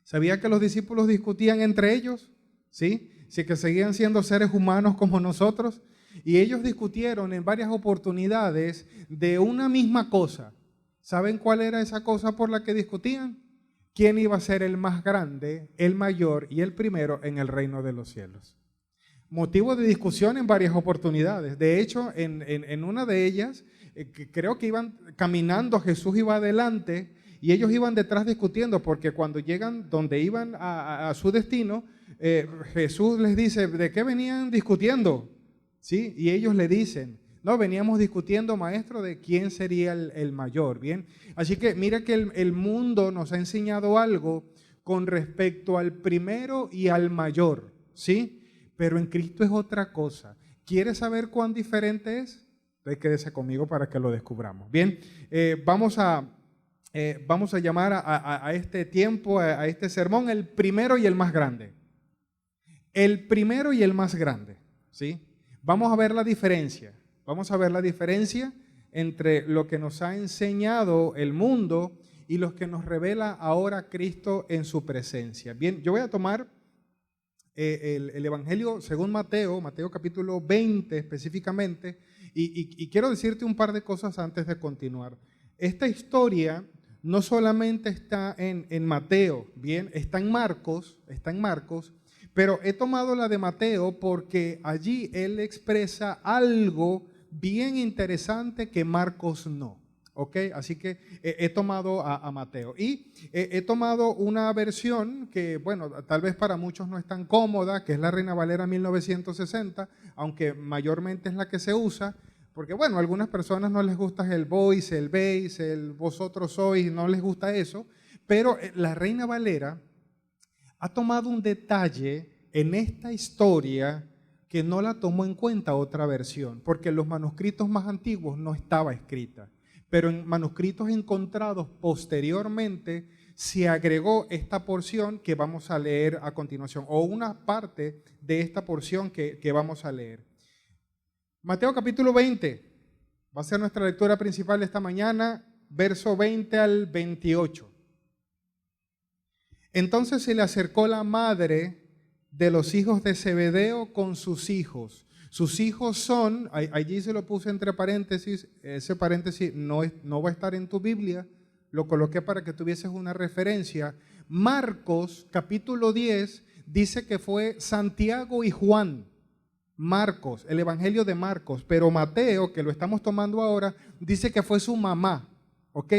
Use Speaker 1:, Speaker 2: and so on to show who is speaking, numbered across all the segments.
Speaker 1: ¿Sabía que los discípulos discutían entre ellos? ¿Sí? Sí, que seguían siendo seres humanos como nosotros. Y ellos discutieron en varias oportunidades de una misma cosa. ¿Saben cuál era esa cosa por la que discutían? ¿Quién iba a ser el más grande, el mayor y el primero en el reino de los cielos? Motivo de discusión en varias oportunidades. De hecho, en una de ellas, creo que iban caminando, Jesús iba adelante y ellos iban detrás discutiendo, porque cuando llegan donde iban a su destino, Jesús les dice, ¿de qué venían discutiendo? ¿Sí? Y ellos le dicen, no, veníamos discutiendo, maestro, de quién sería el mayor. Bien, así que mira que el mundo nos ha enseñado algo con respecto al primero y al mayor, ¿sí? Pero en Cristo es otra cosa. ¿Quieres saber cuán diferente es? Entonces quédese conmigo para que lo descubramos. Bien, vamos a llamar a este tiempo, a este sermón, el primero y el más grande. El primero y el más grande, ¿sí? Vamos a ver la diferencia. Vamos a ver la diferencia entre lo que nos ha enseñado el mundo y lo que nos revela ahora Cristo en su presencia. Bien, yo voy a tomar el Evangelio según Mateo, Mateo capítulo 20 específicamente, y quiero decirte un par de cosas antes de continuar. Esta historia no solamente está en Mateo, bien, está en Marcos, pero he tomado la de Mateo porque allí él expresa algo bien interesante que Marcos no. ¿Ok? Así que he tomado a Mateo y he tomado una versión que, bueno, tal vez para muchos no es tan cómoda, que es la Reina Valera 1960, aunque mayormente es la que se usa, porque, bueno, a algunas personas no les gusta el voice, el bass, el vosotros sois, no les gusta eso, pero la Reina Valera ha tomado un detalle en esta historia que no la tomó en cuenta otra versión, porque en los manuscritos más antiguos no estaba escrita. Pero en manuscritos encontrados posteriormente se agregó esta porción que vamos a leer a continuación, o una parte de esta porción que vamos a leer. Mateo capítulo 20, va a ser nuestra lectura principal esta mañana, verso 20 al 28. Entonces se le acercó la madre de los hijos de Zebedeo con sus hijos. Sus hijos son, allí se lo puse entre paréntesis, ese paréntesis no va a estar en tu Biblia, lo coloqué para que tuvieses una referencia. Marcos, capítulo 10, dice que fue Santiago y Juan. Marcos, el Evangelio de Marcos, pero Mateo, que lo estamos tomando ahora, dice que fue su mamá, ¿ok?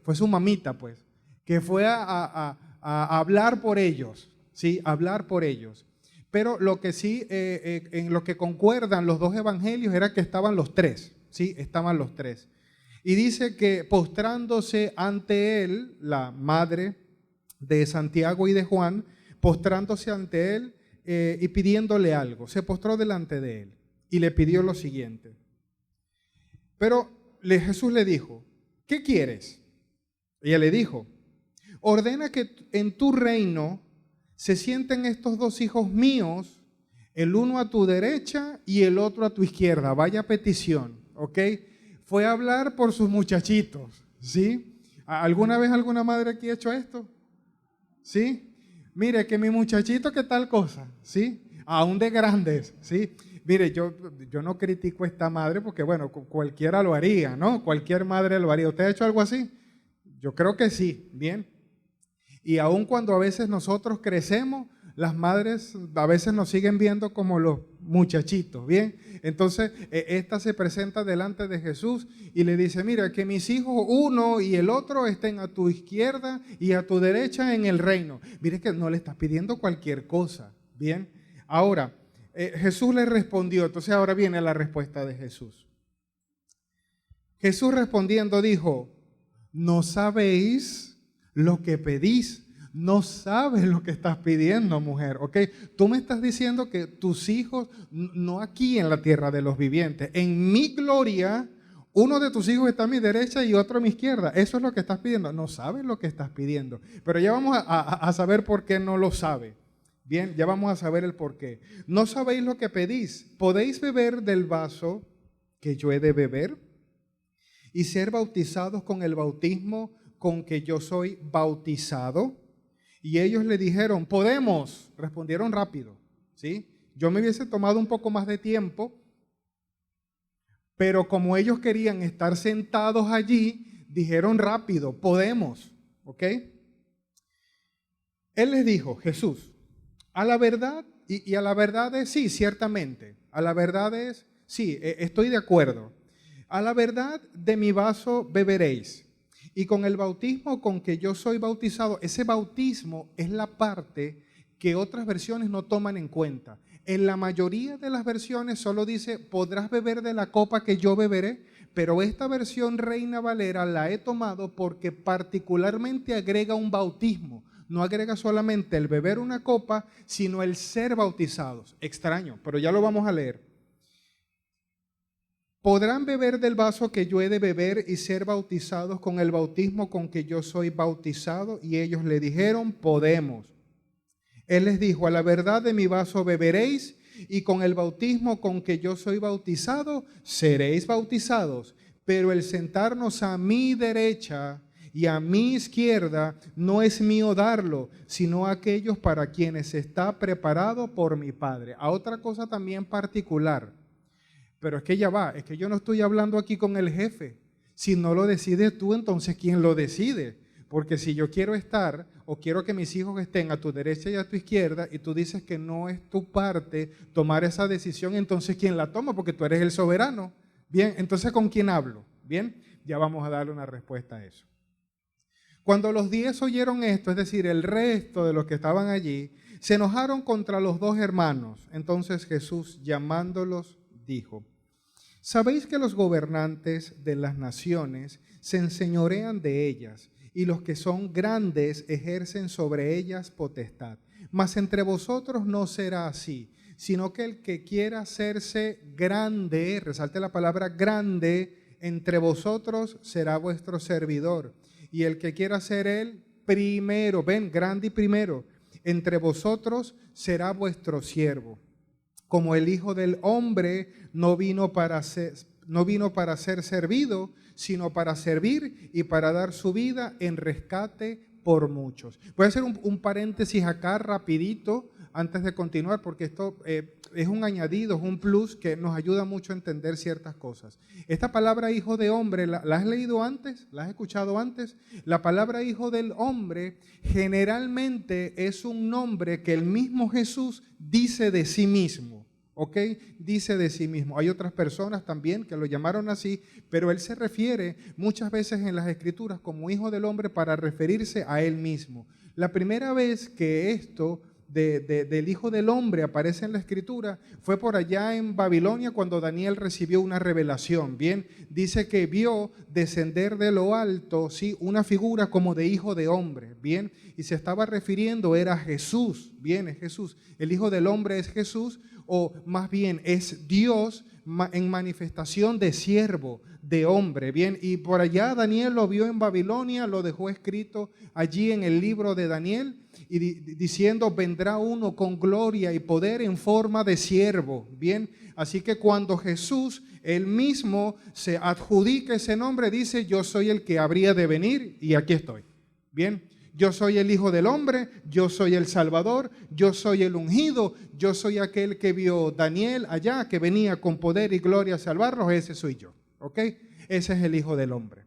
Speaker 1: Fue su mamita, pues, que fue a hablar por ellos, ¿sí? Hablar por ellos. Pero lo que sí, en lo que concuerdan los dos evangelios era que estaban los tres, ¿sí? Estaban los tres. Y dice que postrándose ante él, la madre de Santiago y de Juan, postrándose ante él y pidiéndole algo, se postró delante de él y le pidió lo siguiente. Pero Jesús le dijo, ¿qué quieres? Ella le dijo, ordena que en tu reino se sienten estos dos hijos míos, el uno a tu derecha y el otro a tu izquierda. Vaya petición, ¿ok? Fue a hablar por sus muchachitos, ¿sí? ¿Alguna vez alguna madre aquí ha hecho esto? ¿Sí? Mire, que mi muchachito, ¿qué tal cosa? ¿Sí? Aún de grandes, ¿sí? Mire, yo no critico a esta madre porque, bueno, cualquiera lo haría, ¿no? Cualquier madre lo haría. ¿Usted ha hecho algo así? Yo creo que sí, bien. Y aun cuando a veces nosotros crecemos, las madres a veces nos siguen viendo como los muchachitos, ¿bien? Entonces, esta se presenta delante de Jesús y le dice, mira, que mis hijos, uno y el otro, estén a tu izquierda y a tu derecha en el reino. Mire que no le estás pidiendo cualquier cosa, ¿bien? Ahora, Jesús le respondió, entonces ahora viene la respuesta de Jesús. Jesús respondiendo dijo, ¿no sabéis lo que pedís? No sabes lo que estás pidiendo, mujer, ¿ok? Tú me estás diciendo que tus hijos, no aquí en la tierra de los vivientes, en mi gloria, uno de tus hijos está a mi derecha y otro a mi izquierda. Eso es lo que estás pidiendo. No sabes lo que estás pidiendo. Pero ya vamos a saber por qué no lo sabe. Bien, ya vamos a saber el por qué. No sabéis lo que pedís. ¿Podéis beber del vaso que yo he de beber y ser bautizados con el bautismo con que yo soy bautizado? Y ellos le dijeron, podemos. Respondieron rápido, ¿sí? Yo me hubiese tomado un poco más de tiempo, pero como ellos querían estar sentados allí, dijeron rápido, podemos, ¿ok? Él les dijo, Jesús, a la verdad, y a la verdad es sí, ciertamente, a la verdad es sí, estoy de acuerdo. A la verdad de mi vaso beberéis, y con el bautismo con que yo soy bautizado, ese bautismo es la parte que otras versiones no toman en cuenta. En la mayoría de las versiones solo dice, podrás beber de la copa que yo beberé, pero esta versión Reina Valera la he tomado porque particularmente agrega un bautismo. No agrega solamente el beber una copa, sino el ser bautizados. Extraño, pero ya lo vamos a leer. Podrán beber del vaso que yo he de beber y ser bautizados con el bautismo con que yo soy bautizado. Y ellos le dijeron, podemos. Él les dijo, a la verdad de mi vaso beberéis y con el bautismo con que yo soy bautizado, seréis bautizados. Pero el sentarnos a mi derecha y a mi izquierda no es mío darlo, sino a aquellos para quienes está preparado por mi Padre. A otra cosa también particular, pero es que ya va, es que yo no estoy hablando aquí con el jefe. Si no lo decides tú, entonces ¿quién lo decide? Porque si yo quiero estar o quiero que mis hijos estén a tu derecha y a tu izquierda y tú dices que no es tu parte tomar esa decisión, entonces ¿quién la toma? Porque tú eres el soberano. Bien, entonces ¿con quién hablo? Bien, ya vamos a darle una respuesta a eso. Cuando los 10 oyeron esto, es decir, el resto de los que estaban allí, se enojaron contra los dos hermanos. Entonces Jesús, llamándolos, dijo, ¿sabéis que los gobernantes de las naciones se enseñorean de ellas y los que son grandes ejercen sobre ellas potestad? Mas entre vosotros no será así, sino que el que quiera hacerse grande, resalte la palabra grande, entre vosotros será vuestro servidor. Y el que quiera ser el primero, ven, grande y primero, entre vosotros será vuestro siervo. Como el Hijo del Hombre no vino para ser servido, sino para servir y para dar su vida en rescate por muchos. Voy a hacer un paréntesis acá rapidito antes de continuar, porque esto es un añadido, es un plus que nos ayuda mucho a entender ciertas cosas. Esta palabra hijo de hombre, ¿la has leído antes? ¿La has escuchado antes? La palabra hijo del hombre generalmente es un nombre que el mismo Jesús dice de sí mismo. ¿Ok? Dice de sí mismo. Hay otras personas también que lo llamaron así, pero él se refiere muchas veces en las Escrituras como hijo del hombre para referirse a él mismo. La primera vez que esto del Hijo del Hombre aparece en la Escritura fue por allá en Babilonia cuando Daniel recibió una revelación. Bien, dice que vio descender de lo alto, sí, una figura como de Hijo de Hombre. Bien, y se estaba refiriendo, era Jesús. Bien, es Jesús. El Hijo del Hombre es Jesús, o más bien es Dios en manifestación de siervo, de hombre. Bien, y por allá Daniel lo vio en Babilonia, lo dejó escrito allí en el libro de Daniel, y diciendo, vendrá uno con gloria y poder en forma de siervo. Bien, así que cuando Jesús, él mismo, se adjudica ese nombre, dice, yo soy el que habría de venir y aquí estoy. Bien, yo soy el Hijo del Hombre, yo soy el Salvador, yo soy el ungido, yo soy aquel que vio Daniel allá, que venía con poder y gloria a salvarlos, ese soy yo. ¿Ok? Ese es el Hijo del Hombre.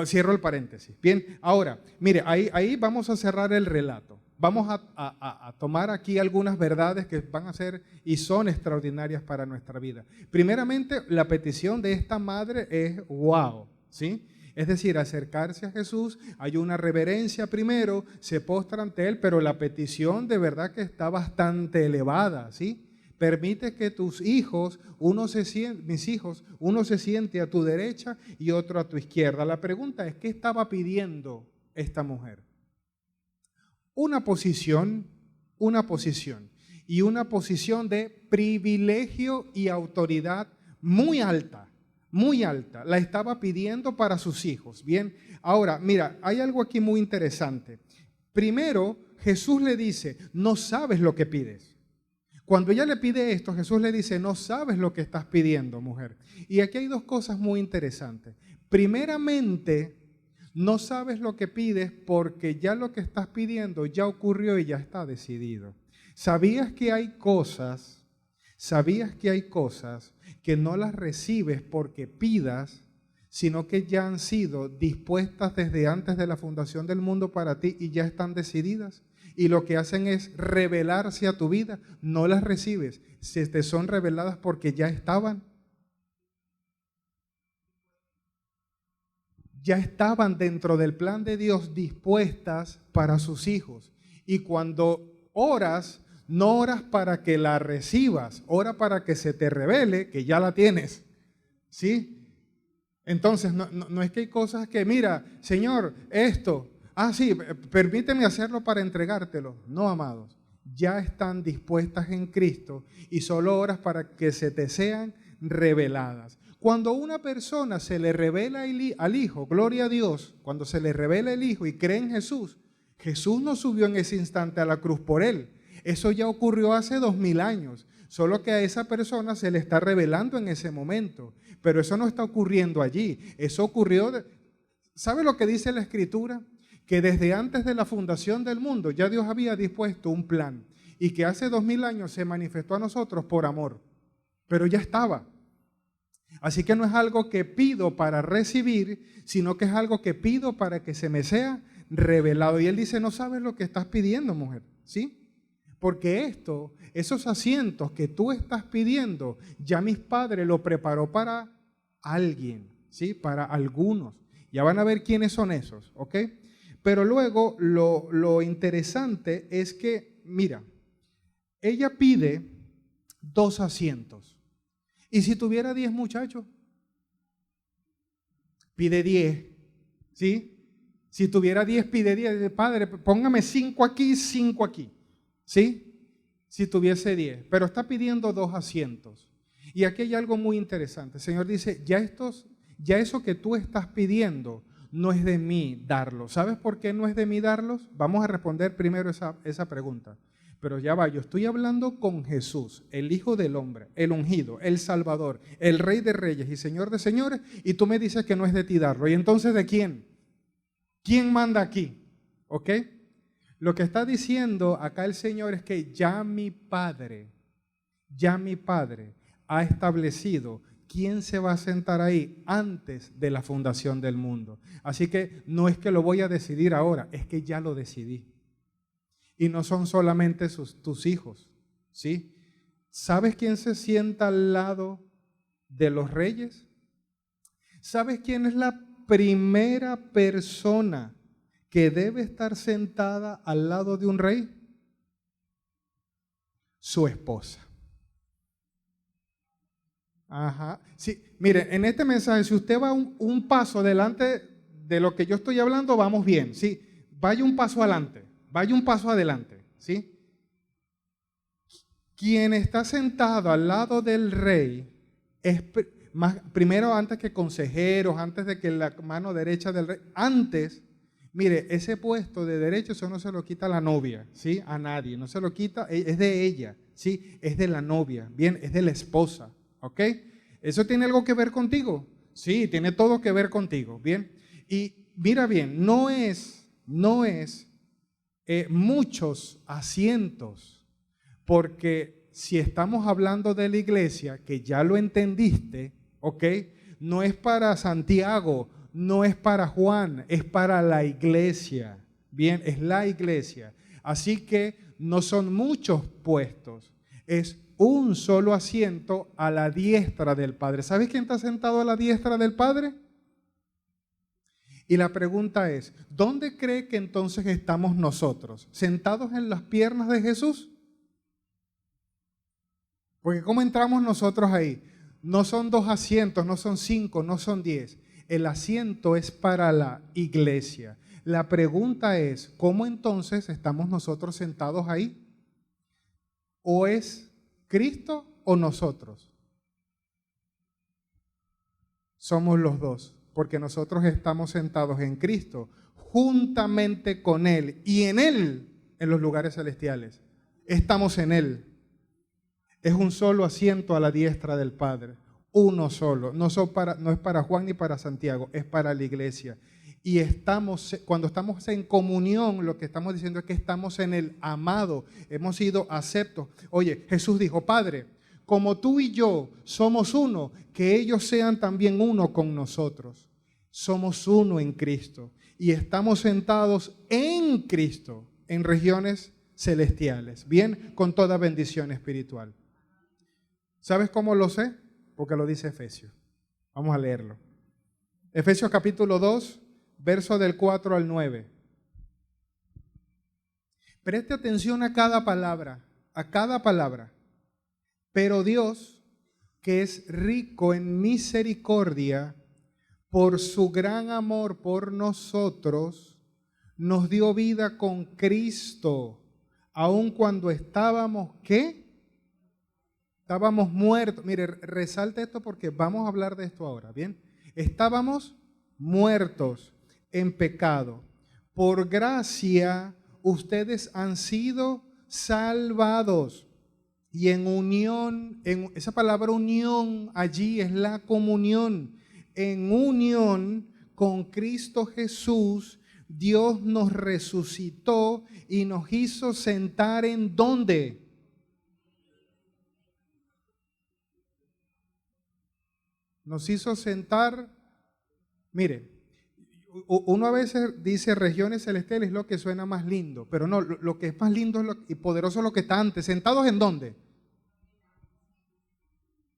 Speaker 1: Cierro el paréntesis. Bien, ahora, mire, ahí vamos a cerrar el relato. Vamos a tomar aquí algunas verdades que van a ser y son extraordinarias para nuestra vida. Primeramente, la petición de esta madre es wow, ¿sí? Es decir, acercarse a Jesús, hay una reverencia primero, se postra ante Él, pero la petición de verdad que está bastante elevada, ¿sí? Permite que tus hijos, mis hijos, uno se siente a tu derecha y otro a tu izquierda. La pregunta es, ¿qué estaba pidiendo esta mujer? Una posición y una posición de privilegio y autoridad muy alta, la estaba pidiendo para sus hijos. Bien, ahora, mira, hay algo aquí muy interesante. Primero, Jesús le dice, no sabes lo que pides. Cuando ella le pide esto, Jesús le dice, no sabes lo que estás pidiendo, mujer. Y aquí hay dos cosas muy interesantes. Primeramente, No sabes lo que pides porque ya lo que estás pidiendo ya ocurrió y ya está decidido. ¿Sabías que hay cosas que no las recibes porque pidas, sino que ya han sido dispuestas desde antes de la fundación del mundo para ti y ya están decididas? Y lo que hacen es revelarse a tu vida. No las recibes, se te son reveladas porque ya estaban. Ya estaban dentro del plan de Dios dispuestas para sus hijos. Y cuando oras, no oras para que la recibas, ora para que se te revele que ya la tienes. ¿Sí? Entonces, no es que hay cosas que, mira, Señor, esto, sí, permíteme hacerlo para entregártelo. No, amados, ya están dispuestas en Cristo y solo oras para que se te sean reveladas. Cuando a una persona se le revela al Hijo, gloria a Dios, cuando se le revela el Hijo y cree en Jesús, Jesús no subió en ese instante a la cruz por él. Eso ya ocurrió hace 2000 años. Solo que a esa persona se le está revelando en ese momento. Pero eso no está ocurriendo allí. Eso ocurrió, ¿sabe lo que dice la Escritura? Que desde antes de la fundación del mundo ya Dios había dispuesto un plan. Y que hace 2000 años se manifestó a nosotros por amor. Pero ya estaba. Así que no es algo que pido para recibir, sino que es algo que pido para que se me sea revelado. Y él dice, no sabes lo que estás pidiendo, mujer, ¿sí? Porque esos asientos que tú estás pidiendo, ya mis padres lo preparó para alguien, ¿sí? Para algunos. Ya van a ver quiénes son esos, ¿ok? Pero luego lo interesante es que, mira, ella pide 2 asientos. ¿Y si tuviera 10 muchachos? Pide 10, ¿sí? Si tuviera 10, pide 10. Padre, póngame 5 aquí, 5 aquí, ¿sí? Si tuviese 10. Pero está pidiendo 2 asientos. Y aquí hay algo muy interesante. El Señor dice, ya eso que tú estás pidiendo no es de mí darlo. ¿Sabes por qué no es de mí darlos? Vamos a responder primero esa pregunta. Pero ya va, yo estoy hablando con Jesús, el Hijo del Hombre, el ungido, el Salvador, el Rey de Reyes y Señor de Señores, y tú me dices que no es de ti darlo. ¿Y entonces de quién? ¿Quién manda aquí? ¿Ok? Lo que está diciendo acá el Señor es que ya mi Padre ha establecido quién se va a sentar ahí antes de la fundación del mundo. Así que no es que lo voy a decidir ahora, es que ya lo decidí. Y no son solamente tus hijos, ¿sí? ¿Sabes quién se sienta al lado de los reyes? ¿Sabes quién es la primera persona que debe estar sentada al lado de un rey? Su esposa. Ajá. Sí, mire, en este mensaje, si usted va un paso adelante de lo que yo estoy hablando, vamos bien, ¿sí? Vaya un paso adelante. Vaya un paso adelante, ¿sí? Quien está sentado al lado del rey es primero antes que consejeros, antes de que la mano derecha del rey, antes, mire, ese puesto de derecho eso no se lo quita la novia, ¿sí? A nadie, no se lo quita, es de ella, ¿sí? Es de la novia, bien, es de la esposa, ¿ok? ¿Eso tiene algo que ver contigo? Sí, tiene todo que ver contigo, bien. Y mira bien, no es muchos asientos, porque si estamos hablando de la iglesia, que ya lo entendiste, ¿ok? No es para Santiago, no es para Juan, es para la iglesia, bien, es la iglesia. Así que no son muchos puestos, es un solo asiento a la diestra del Padre. ¿Sabes quién está sentado a la diestra del Padre? Y la pregunta es, ¿dónde cree que entonces estamos nosotros? ¿Sentados en las piernas de Jesús? Porque ¿cómo entramos nosotros ahí? No son 2 asientos, no son 5, no son 10. El asiento es para la iglesia. La pregunta es, ¿cómo entonces estamos nosotros sentados ahí? ¿O es Cristo o nosotros? Somos los dos. Porque nosotros estamos sentados en Cristo, juntamente con Él y en Él, en los lugares celestiales. Estamos en Él. Es un solo asiento a la diestra del Padre, uno solo. No es para Juan ni para Santiago, es para la iglesia. Y cuando estamos en comunión, lo que estamos diciendo es que estamos en el amado, hemos sido aceptos. Oye, Jesús dijo, Padre, como tú y yo somos uno, que ellos sean también uno con nosotros. Somos uno en Cristo y estamos sentados en Cristo, en regiones celestiales, bien, con toda bendición espiritual. ¿Sabes cómo lo sé? Porque lo dice Efesios. Vamos a leerlo. Efesios capítulo 2, verso del 4 al 9. Preste atención a cada palabra, a cada palabra. Pero Dios, que es rico en misericordia, por su gran amor por nosotros, nos dio vida con Cristo, aun cuando estábamos, ¿qué? Estábamos muertos. Mire, resalte esto porque vamos a hablar de esto ahora, ¿bien? Estábamos muertos en pecado. Por gracia, ustedes han sido salvados. Y en unión, esa palabra unión allí es la comunión. En unión con Cristo Jesús, Dios nos resucitó y nos hizo sentar ¿en dónde? Nos hizo sentar, mire, uno a veces dice regiones celestiales, es lo que suena más lindo, pero no, lo que es más lindo y poderoso es lo que está antes. ¿Sentados en dónde?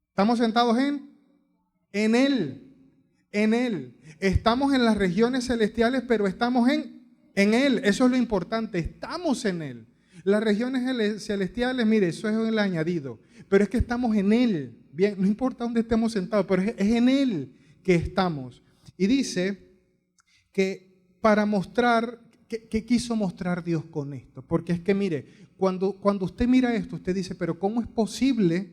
Speaker 1: ¿Estamos sentados en Él? En Él. Estamos en las regiones celestiales, pero estamos en Él. Eso es lo importante, estamos en Él. Las regiones celestiales, mire, eso es el añadido, pero es que estamos en Él. Bien, no importa dónde estemos sentados, pero es en Él que estamos. Y dice que para mostrar, ¿qué quiso mostrar Dios con esto? Porque es que mire, cuando usted mira esto, usted dice, pero ¿cómo es posible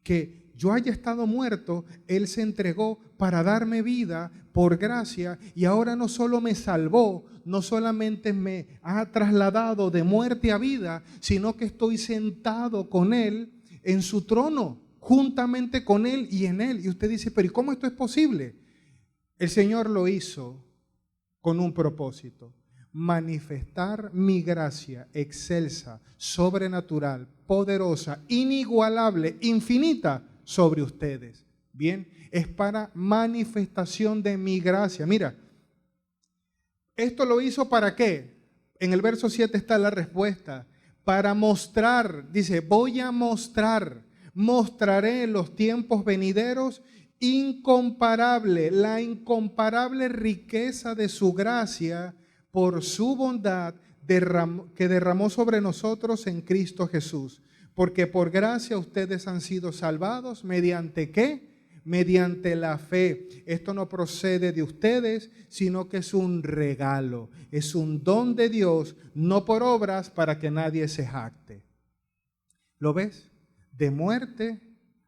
Speaker 1: que yo haya estado muerto? Él se entregó para darme vida por gracia y ahora no solo me salvó, no solamente me ha trasladado de muerte a vida, sino que estoy sentado con Él en su trono, juntamente con Él y en Él. Y usted dice, pero ¿y cómo esto es posible? El Señor lo hizo con un propósito: manifestar mi gracia excelsa, sobrenatural, poderosa, inigualable, infinita sobre ustedes. Bien, es para manifestación de mi gracia. Mira, ¿esto lo hizo para qué? En el verso 7 está la respuesta. Para mostrar, dice, voy a mostraré en los tiempos venideros la incomparable riqueza de su gracia por su bondad que derramó sobre nosotros en Cristo Jesús. Porque por gracia ustedes han sido salvados, ¿mediante qué? Mediante la fe. Esto no procede de ustedes, sino que es un regalo, es un don de Dios, no por obras para que nadie se jacte. ¿Lo ves? De muerte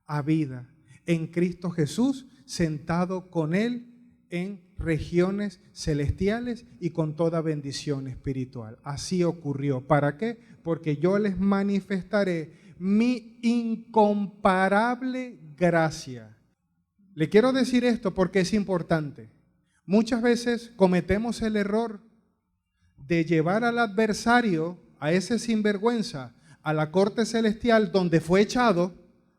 Speaker 1: a vida, en Cristo Jesús, sentado con Él en regiones celestiales y con toda bendición espiritual. Así ocurrió. ¿Para qué? Porque yo les manifestaré mi incomparable gracia. Le quiero decir esto porque es importante. Muchas veces cometemos el error de llevar al adversario, a ese sinvergüenza, a la corte celestial donde fue echado,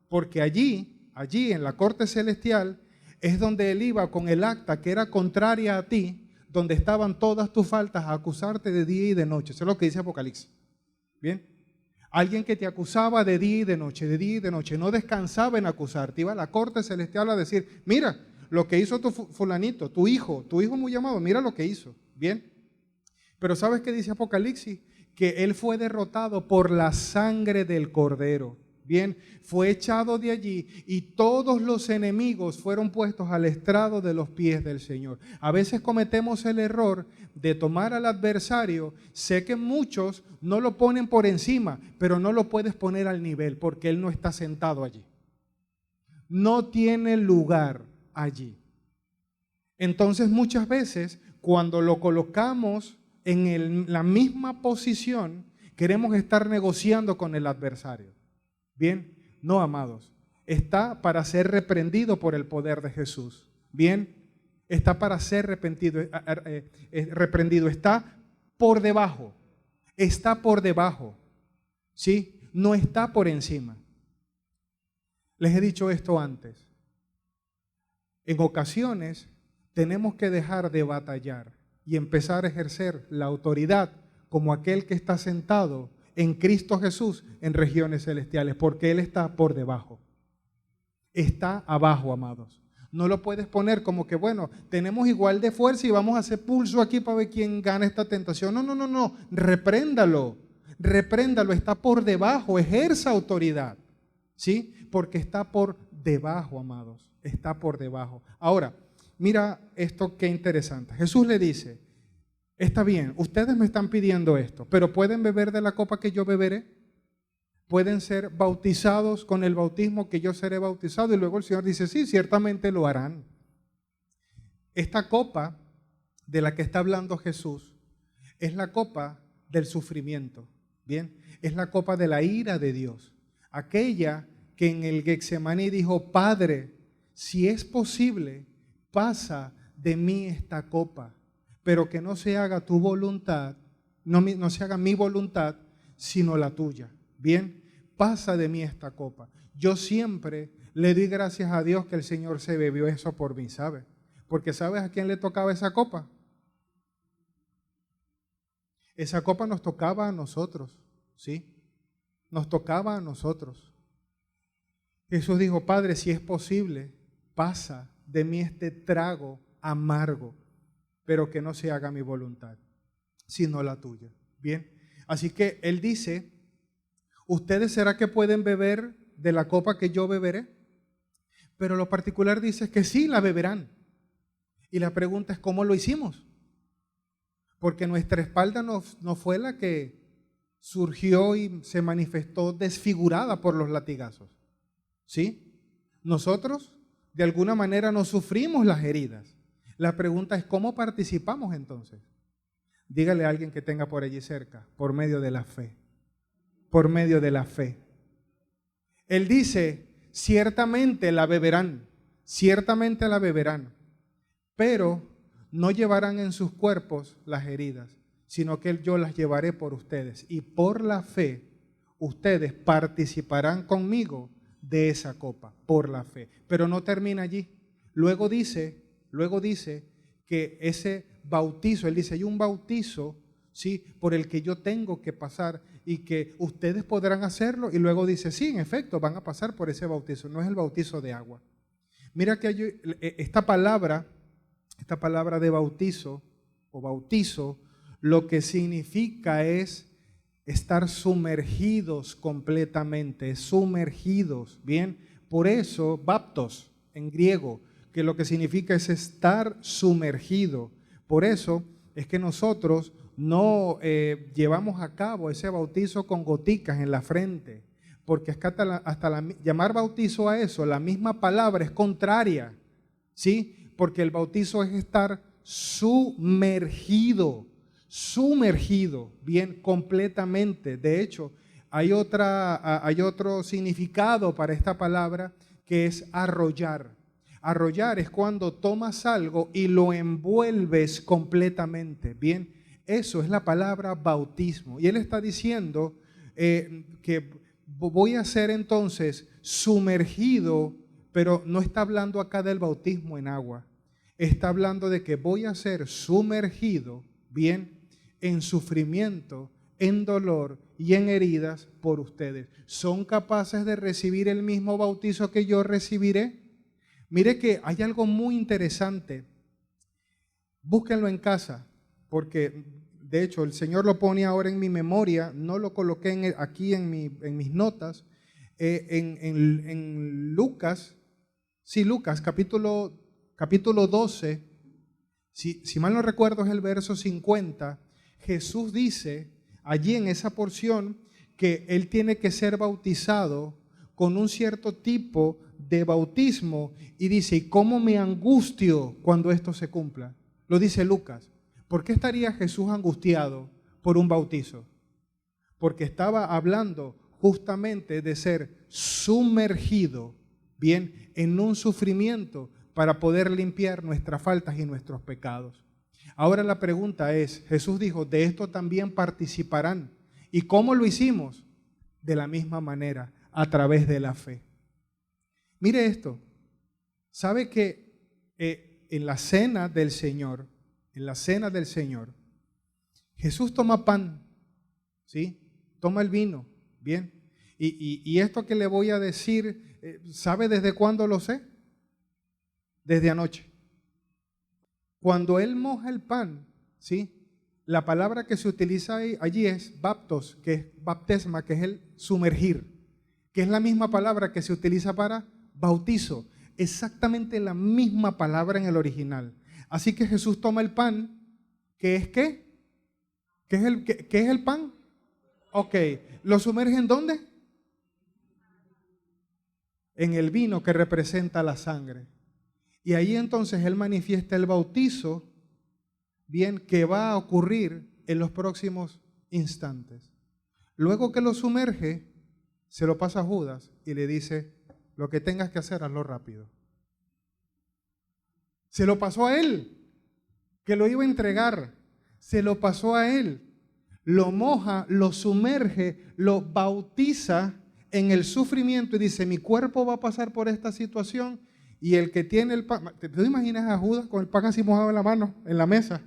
Speaker 1: porque allí en la corte celestial es donde él iba con el acta que era contraria a ti, donde estaban todas tus faltas, a acusarte de día y de noche. Eso es lo que dice Apocalipsis. Bien. Alguien que te acusaba de día y de noche, no descansaba en acusarte. Iba a la corte celestial a decir, mira lo que hizo tu fulanito, tu hijo muy amado, mira lo que hizo. Bien. Pero ¿sabes qué dice Apocalipsis? Que él fue derrotado por la sangre del Cordero. Bien, fue echado de allí y todos los enemigos fueron puestos al estrado de los pies del Señor. A veces cometemos el error de tomar al adversario. Sé que muchos no lo ponen por encima, pero no lo puedes poner al nivel porque él no está sentado allí. No tiene lugar allí. Entonces muchas veces cuando lo colocamos en la misma posición, queremos estar negociando con el adversario. Bien, no, amados, está para ser reprendido por el poder de Jesús. Bien, está para ser reprendido, está por debajo, ¿sí? No está por encima. Les he dicho esto antes. En ocasiones tenemos que dejar de batallar y empezar a ejercer la autoridad como aquel que está sentado en Cristo Jesús en regiones celestiales, porque Él está por debajo. Está abajo, amados. No lo puedes poner como que, bueno, tenemos igual de fuerza y vamos a hacer pulso aquí para ver quién gana esta tentación. No. Repréndalo, está por debajo, ejerza autoridad, ¿sí? Porque está por debajo, amados, está por debajo. Ahora, mira esto qué interesante. Jesús le dice, está bien, ustedes me están pidiendo esto, pero ¿pueden beber de la copa que yo beberé? ¿Pueden ser bautizados con el bautismo que yo seré bautizado? Y luego el Señor dice, sí, ciertamente lo harán. Esta copa de la que está hablando Jesús es la copa del sufrimiento, ¿bien? Es la copa de la ira de Dios. Aquella que en el Getsemaní dijo, Padre, si es posible, pasa de mí esta copa, pero que no se haga tu voluntad, no se haga mi voluntad, sino la tuya. Bien, pasa de mí esta copa. Yo siempre le doy gracias a Dios que el Señor se bebió eso por mí, ¿sabes? Porque ¿sabes a quién le tocaba esa copa? Esa copa nos tocaba a nosotros, ¿sí? Nos tocaba a nosotros. Jesús dijo, Padre, si es posible, pasa de mí este trago amargo, pero que no se haga mi voluntad, sino la tuya. Bien, así que Él dice, ¿ustedes será que pueden beber de la copa que yo beberé? Pero lo particular dice que sí, la beberán. Y la pregunta es, ¿cómo lo hicimos? Porque nuestra espalda no fue la que surgió y se manifestó desfigurada por los latigazos. ¿Sí? Nosotros de alguna manera no sufrimos las heridas. La pregunta es, ¿cómo participamos entonces? Dígale a alguien que tenga por allí cerca, por medio de la fe. Por medio de la fe. Él dice, ciertamente la beberán, pero no llevarán en sus cuerpos las heridas, sino que yo las llevaré por ustedes. Y por la fe, ustedes participarán conmigo de esa copa, por la fe. Pero no termina allí. Luego dice que ese bautizo, él dice, hay un bautizo, ¿sí?, por el que yo tengo que pasar y que ustedes podrán hacerlo. Y luego dice, sí, en efecto, van a pasar por ese bautizo. No es el bautizo de agua. Mira que hay esta palabra de bautizo o bautizo, lo que significa es estar sumergidos completamente, sumergidos, ¿bien? Por eso, baptos en griego, que lo que significa es estar sumergido. Por eso es que nosotros no llevamos a cabo ese bautizo con goticas en la frente, porque es que llamar bautizo a eso, la misma palabra es contraria, ¿sí? Porque el bautizo es estar sumergido, bien, completamente. De hecho, hay otro significado para esta palabra que es arrollar. Arrollar es cuando tomas algo y lo envuelves completamente, bien. Eso es la palabra bautismo. Y él está diciendo que voy a ser entonces sumergido, pero no está hablando acá del bautismo en agua. Está hablando de que voy a ser sumergido, bien, en sufrimiento, en dolor y en heridas por ustedes. ¿Son capaces de recibir el mismo bautizo que yo recibiré? Mire que hay algo muy interesante. Búsquenlo en casa, porque de hecho el Señor lo pone ahora en mi memoria, no lo coloqué aquí en mis notas, en Lucas, sí, Lucas capítulo 12, si mal no recuerdo es el verso 50, Jesús dice allí en esa porción que Él tiene que ser bautizado con un cierto tipo de bautismo y dice, ¿y cómo me angustio cuando esto se cumpla? Lo dice Lucas. ¿Por qué estaría Jesús angustiado por un bautizo? Porque estaba hablando justamente de ser sumergido, bien, en un sufrimiento para poder limpiar nuestras faltas y nuestros pecados. Ahora la pregunta es, Jesús dijo, de esto también participarán. ¿Y cómo lo hicimos? De la misma manera, a través de la fe. Mire esto, ¿sabe que en la cena del Señor, Jesús toma pan, ¿sí? Toma el vino, bien. Y esto que le voy a decir, ¿sabe desde cuándo lo sé? Desde anoche. Cuando Él moja el pan, ¿sí? La palabra que se utiliza allí es baptos, que es baptesma, que es el sumergir, que es la misma palabra que se utiliza para bautizo. Exactamente la misma palabra en el original. Así que Jesús toma el pan, ¿qué es qué? ¿Qué es el pan? Ok, ¿lo sumerge en dónde? En el vino que representa la sangre. Y ahí entonces Él manifiesta el bautizo, bien, que va a ocurrir en los próximos instantes. Luego que lo sumerge, se lo pasa a Judas y le dice, lo que tengas que hacer, hazlo rápido. Se lo pasó a él, que lo iba a entregar. Se lo pasó a él. Lo moja, lo sumerge, lo bautiza en el sufrimiento y dice, mi cuerpo va a pasar por esta situación. Y el que tiene el pan, ¿te imaginas a Judas con el pan así mojado en la mano, en la mesa?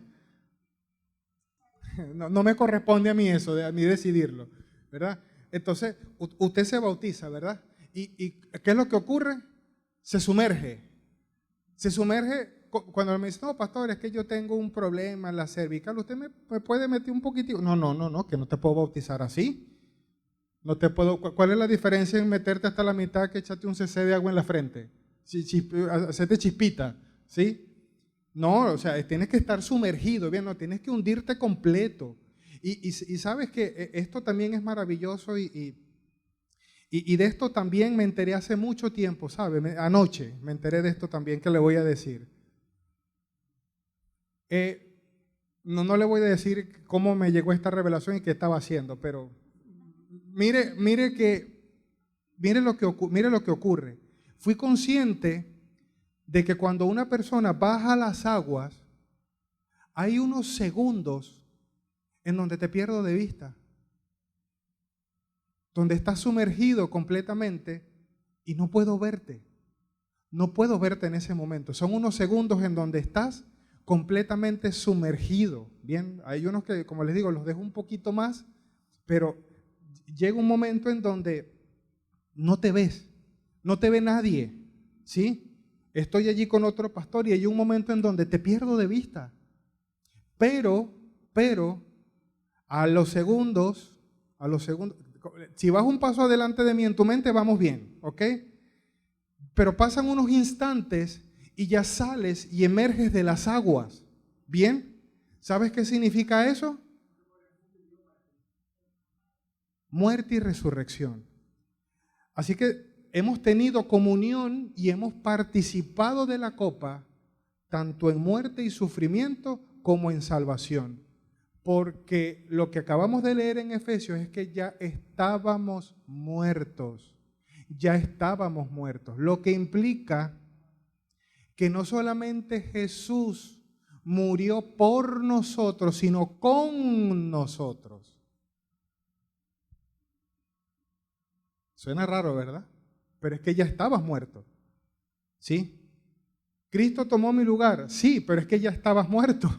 Speaker 1: No me corresponde a mí eso, a mí decidirlo, ¿verdad? Entonces, usted se bautiza, ¿verdad? ¿Y qué es lo que ocurre? Se sumerge. Se sumerge. Cuando me dice, no, pastor, es que yo tengo un problema en la cervical, ¿usted me puede meter un poquitico? No, que no te puedo bautizar así. No te puedo. ¿Cuál es la diferencia en meterte hasta la mitad que echarte un cc de agua en la frente? Hacerte chispita, ¿sí? No, o sea, tienes que estar sumergido, bien, no, tienes que hundirte completo. Y sabes que esto también es maravilloso y de esto también me enteré hace mucho tiempo, ¿sabe? Anoche me enteré de esto también que le voy a decir. No le voy a decir cómo me llegó esta revelación y qué estaba haciendo, pero mire lo que ocurre. Fui consciente de que cuando una persona baja las aguas, hay unos segundos en donde te pierdo de vista, donde estás sumergido completamente y no puedo verte. No puedo verte en ese momento. Son unos segundos en donde estás completamente sumergido. Bien, hay unos que, como les digo, los dejo un poquito más, pero llega un momento en donde no te ves, no te ve nadie, ¿sí? Estoy allí con otro pastor y hay un momento en donde te pierdo de vista. Pero, a los segundos, si vas un paso adelante de mí en tu mente, vamos bien, ¿ok? Pero pasan unos instantes y ya sales y emerges de las aguas. ¿Bien? ¿Sabes qué significa eso? Muerte y resurrección. Así que hemos tenido comunión y hemos participado de la copa, tanto en muerte y sufrimiento como en salvación. Porque lo que acabamos de leer en Efesios es que ya estábamos muertos. Ya estábamos muertos. Lo que implica que no solamente Jesús murió por nosotros, sino con nosotros. Suena raro, ¿verdad? Pero es que ya estabas muerto. ¿Sí? ¿Cristo tomó mi lugar? Sí, pero es que ya estabas muerto.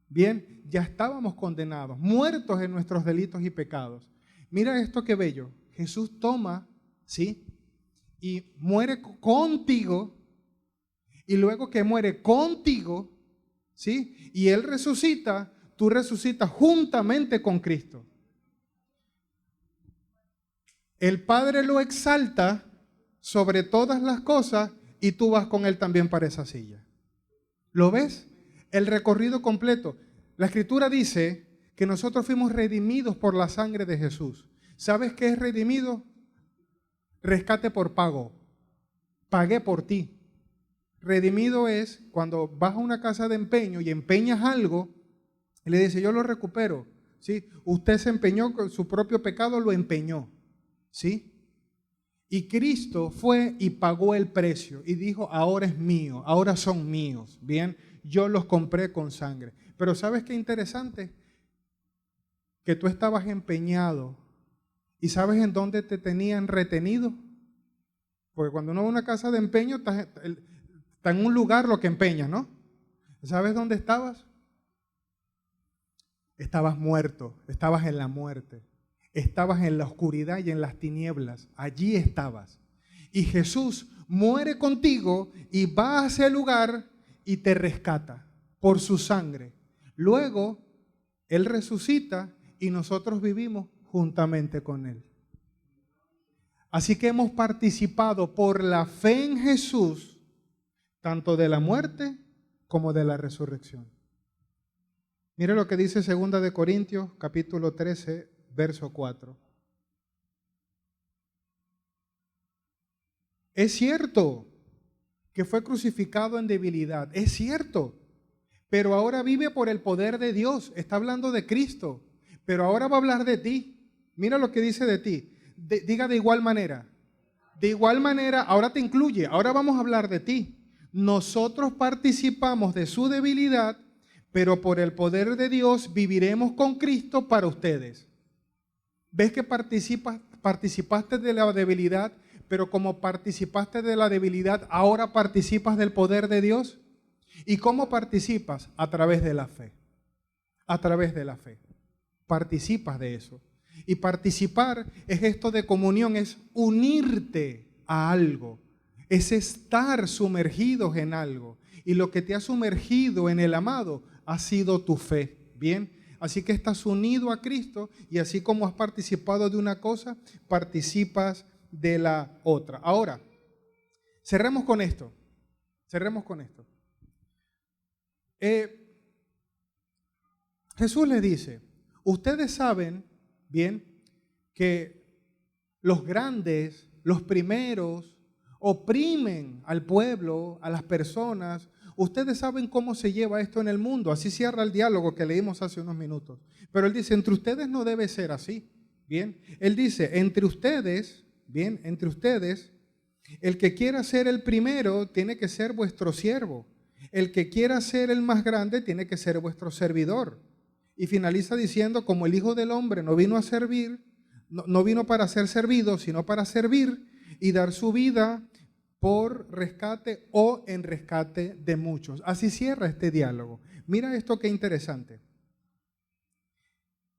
Speaker 1: Bien, ya estábamos condenados, muertos en nuestros delitos y pecados. Mira esto qué bello. Jesús toma, ¿sí? Y muere contigo. Y luego que muere contigo, ¿sí? Y Él resucita, tú resucitas juntamente con Cristo. El Padre lo exalta sobre todas las cosas y tú vas con Él también para esa silla. ¿Lo ves? El recorrido completo. La Escritura dice que nosotros fuimos redimidos por la sangre de Jesús. ¿Sabes qué es redimido? Rescate por pago. Pagué por ti. Redimido es cuando vas a una casa de empeño y empeñas algo y le dice, yo lo recupero. ¿Sí? Usted se empeñó con su propio pecado, lo empeñó. ¿Sí? Y Cristo fue y pagó el precio y dijo, ahora es mío, ahora son míos. Bien, yo los compré con sangre. Pero ¿sabes qué interesante? Que tú estabas empeñado. ¿Y sabes en dónde te tenían retenido? Porque cuando uno va a una casa de empeño, está en un lugar lo que empeña, ¿no? ¿Sabes dónde estabas? Estabas muerto, estabas en la muerte, estabas en la oscuridad y en las tinieblas. Allí estabas. Y Jesús muere contigo y va a ese lugar y te rescata por su sangre. Luego, Él resucita y nosotros vivimos juntamente con Él. Así que hemos participado por la fe en Jesús, tanto de la muerte como de la resurrección. Mire lo que dice 2 de Corintios, capítulo 13, verso 4. Es cierto que fue crucificado en debilidad, es cierto, pero ahora vive por el poder de Dios. Está hablando de Cristo, pero ahora va a hablar de ti. Mira lo que dice de ti. Diga de igual manera. De igual manera, ahora te incluye, ahora vamos a hablar de ti. Nosotros participamos de su debilidad, pero por el poder de Dios viviremos con Cristo para ustedes. ¿Ves que participaste de la debilidad, pero como participaste de la debilidad, ahora participas del poder de Dios? ¿Y cómo participas? A través de la fe. A través de la fe. Participas de eso. Y participar es esto de comunión, es unirte a algo, es estar sumergidos en algo. Y lo que te ha sumergido en el amado ha sido tu fe. Bien, así que estás unido a Cristo y así como has participado de una cosa, participas de la otra. Ahora, cerremos con esto. Cerremos con esto. Jesús les dice, ustedes saben bien que los grandes, los primeros, oprimen al pueblo, a las personas. Ustedes saben cómo se lleva esto en el mundo. Así cierra el diálogo que leímos hace unos minutos. Pero él dice, entre ustedes no debe ser así. Bien, él dice, entre ustedes, el que quiera ser el primero tiene que ser vuestro siervo. El que quiera ser el más grande tiene que ser vuestro servidor. Y finaliza diciendo, como el Hijo del Hombre no vino a servir, no vino para ser servido, sino para servir y dar su vida por rescate o en rescate de muchos. Así cierra este diálogo. Mira esto qué interesante.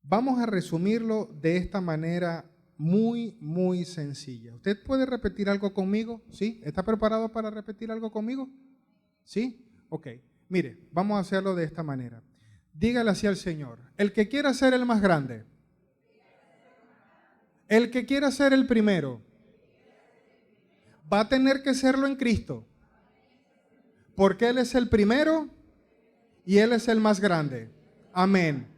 Speaker 1: Vamos a resumirlo de esta manera muy, muy sencilla. ¿Usted puede repetir algo conmigo? ¿Sí? ¿Está preparado para repetir algo conmigo? ¿Sí? Ok. Mire, vamos a hacerlo de esta manera. Dígale así al Señor. El que quiera ser el más grande. El que quiera ser el primero. Va a tener que serlo en Cristo. Porque Él es el primero y Él es el más grande. Amén.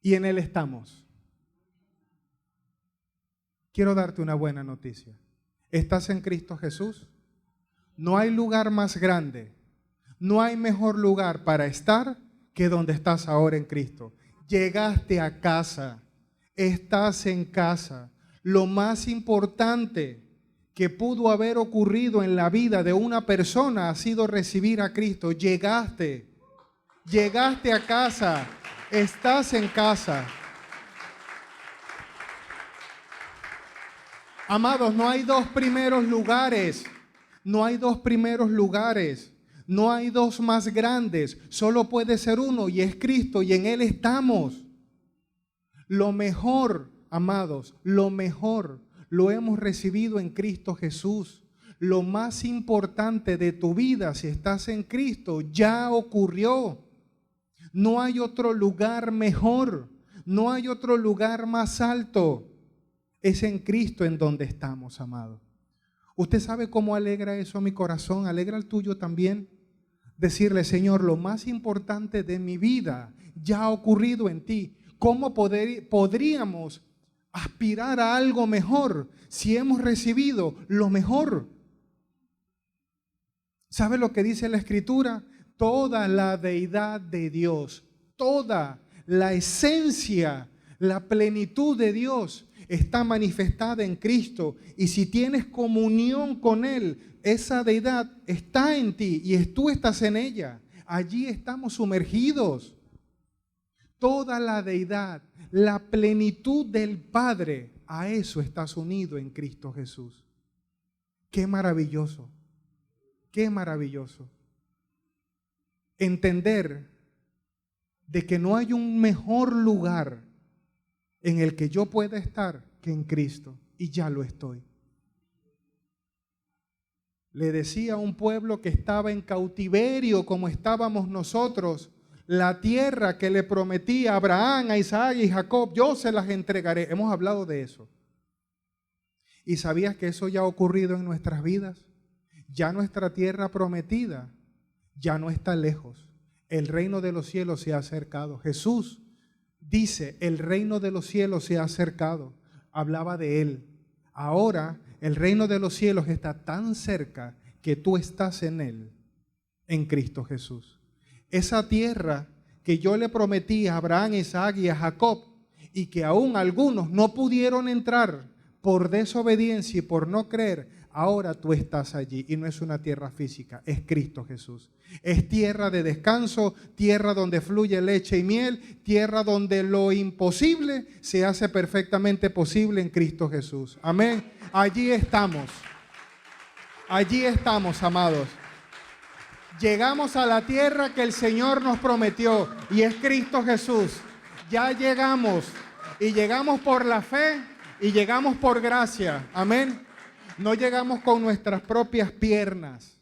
Speaker 1: Y en Él estamos. Quiero darte una buena noticia. ¿Estás en Cristo Jesús? No hay lugar más grande, no hay mejor lugar para estar que donde estás ahora en Cristo. Llegaste a casa, estás en casa. Lo más importante que pudo haber ocurrido en la vida de una persona ha sido recibir a Cristo. Llegaste a casa, estás en casa. Amados, no hay dos primeros lugares, no hay dos primeros lugares, no hay dos más grandes, solo puede ser uno y es Cristo y en Él estamos. Lo mejor, amados, lo mejor lo hemos recibido en Cristo Jesús. Lo más importante de tu vida, si estás en Cristo, ya ocurrió. No hay otro lugar mejor, no hay otro lugar más alto. Es en Cristo en donde estamos, amado. ¿Usted sabe cómo alegra eso mi corazón? ¿Alegra el tuyo también? Decirle, Señor, lo más importante de mi vida ya ha ocurrido en ti. ¿Cómo podríamos aspirar a algo mejor si hemos recibido lo mejor? ¿Sabe lo que dice la Escritura? Toda la deidad de Dios, toda la esencia, la plenitud de Dios está manifestada en Cristo. Y si tienes comunión con Él, esa deidad está en ti y tú estás en ella. Allí estamos sumergidos. Toda la deidad, la plenitud del Padre, a eso estás unido en Cristo Jesús. ¡Qué maravilloso! ¡Qué maravilloso! Entender de que no hay un mejor lugar en el que yo pueda estar que en Cristo, y ya lo estoy. Le decía a un pueblo que estaba en cautiverio como estábamos nosotros, la tierra que le prometí a Abraham, a Isaac y Jacob, yo se las entregaré. Hemos hablado de eso. ¿Y sabías que eso ya ha ocurrido en nuestras vidas? Ya nuestra tierra prometida ya no está lejos. El reino de los cielos se ha acercado. Jesús dice, el reino de los cielos se ha acercado. Hablaba de Él. Ahora el reino de los cielos está tan cerca que tú estás en Él, en Cristo Jesús. Esa tierra que yo le prometí a Abraham, Isaac y a Jacob, y que aún algunos no pudieron entrar por desobediencia y por no creer, ahora tú estás allí, y no es una tierra física, es Cristo Jesús. Es tierra de descanso, tierra donde fluye leche y miel, tierra donde lo imposible se hace perfectamente posible en Cristo Jesús. Amén. Allí estamos, amados. Llegamos a la tierra que el Señor nos prometió, y es Cristo Jesús. Ya llegamos, y llegamos por la fe, y llegamos por gracia. Amén. No llegamos con nuestras propias piernas,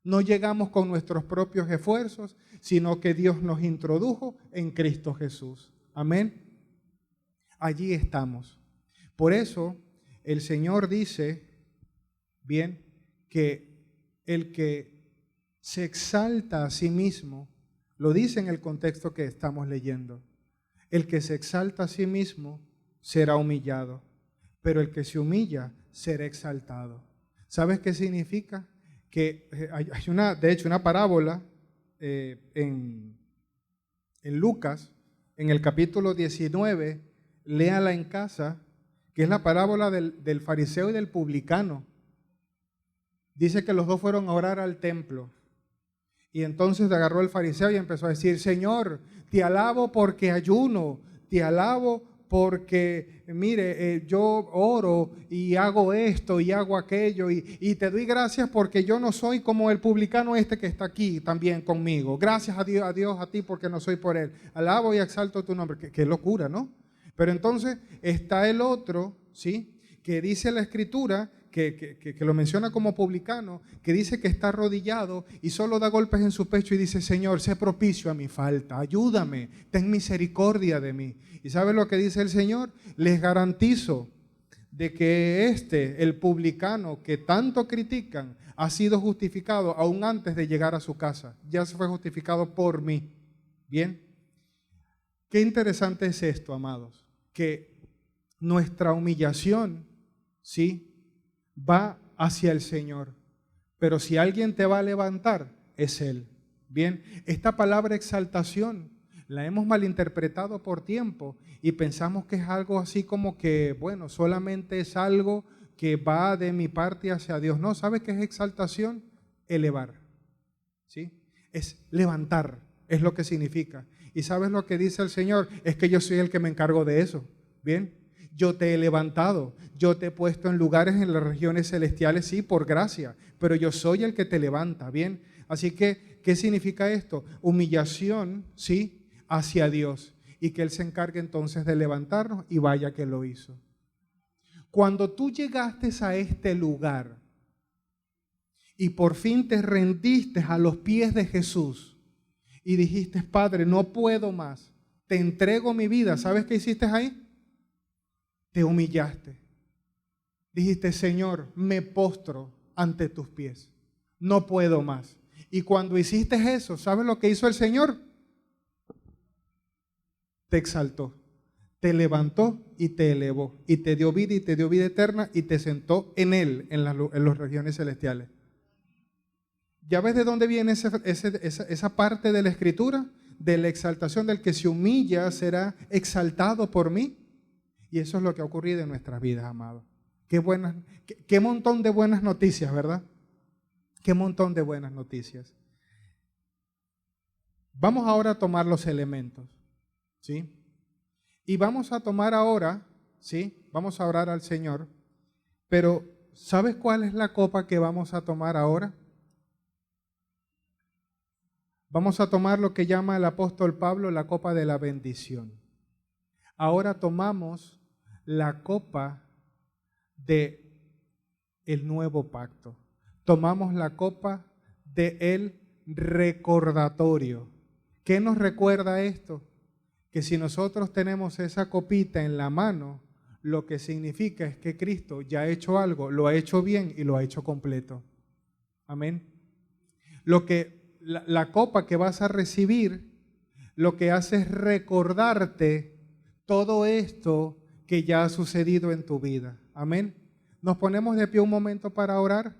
Speaker 1: no llegamos con nuestros propios esfuerzos, sino que Dios nos introdujo en Cristo Jesús. Amén. Allí estamos. Por eso el Señor dice, bien, que el que se exalta a sí mismo, lo dice en el contexto que estamos leyendo, el que se exalta a sí mismo será humillado, pero el que se humilla será exaltado. ¿Sabes qué significa? Que hay una parábola en Lucas, en el capítulo 19, léala en casa, que es la parábola del fariseo y del publicano. Dice que los dos fueron a orar al templo. Y entonces agarró el fariseo y empezó a decir, Señor, te alabo porque ayuno, te alabo porque, mire, yo oro y hago esto y hago aquello y te doy gracias porque yo no soy como el publicano este que está aquí también conmigo. Gracias a Dios, a ti, porque no soy por él. Alabo y exalto tu nombre. Qué locura, ¿no? Pero entonces está el otro, ¿sí? Que dice la Escritura, que lo menciona como publicano, que dice que está arrodillado y solo da golpes en su pecho y dice, Señor, sé propicio a mi falta, ayúdame, ten misericordia de mí. ¿Y sabes lo que dice el Señor? Les garantizo de que el publicano que tanto critican, ha sido justificado aún antes de llegar a su casa. Ya se fue justificado por mí. Bien. Qué interesante es esto, amados, que nuestra humillación, ¿sí?, va hacia el Señor, pero si alguien te va a levantar, es Él. Bien, esta palabra exaltación la hemos malinterpretado por tiempo y pensamos que es algo así como que, bueno, solamente es algo que va de mi parte hacia Dios. No, ¿sabes qué es exaltación? Elevar, ¿sí? Es levantar, es lo que significa. ¿Y sabes lo que dice el Señor? Es que yo soy el que me encargo de eso. Bien, yo te he levantado, yo te he puesto en lugares en las regiones celestiales, sí, por gracia, pero yo soy el que te levanta, bien. Así que, ¿qué significa esto? Humillación, sí, hacia Dios, y que Él se encargue entonces de levantarnos, y vaya que lo hizo. Cuando tú llegaste a este lugar y por fin te rendiste a los pies de Jesús y dijiste, Padre, no puedo más, te entrego mi vida, ¿sabes qué hiciste ahí? Te humillaste. Dijiste, Señor, me postro ante tus pies. No puedo más. Y cuando hiciste eso, ¿sabes lo que hizo el Señor? Te exaltó, te levantó y te elevó. Y te dio vida y te dio vida eterna y te sentó en Él, en las regiones celestiales. ¿Ya ves de dónde viene esa parte de la Escritura? De la exaltación, del que se humilla será exaltado por mí. Y eso es lo que ha ocurrido en nuestras vidas, amados. Qué montón de buenas noticias, ¿verdad? Qué montón de buenas noticias. Vamos ahora a tomar los elementos, ¿sí? Y vamos a tomar ahora, ¿sí? Vamos a orar al Señor, pero ¿sabes cuál es la copa que vamos a tomar ahora? Vamos a tomar lo que llama el apóstol Pablo la copa de la bendición. Ahora tomamos la copa de el nuevo pacto. Tomamos la copa de el recordatorio. ¿Qué nos recuerda esto? Que si nosotros tenemos esa copita en la mano, lo que significa es que Cristo ya ha hecho algo, lo ha hecho bien y lo ha hecho completo. Amén. La copa que vas a recibir, lo que hace es recordarte todo esto que ya ha sucedido en tu vida. Amén. Nos ponemos de pie un momento para orar.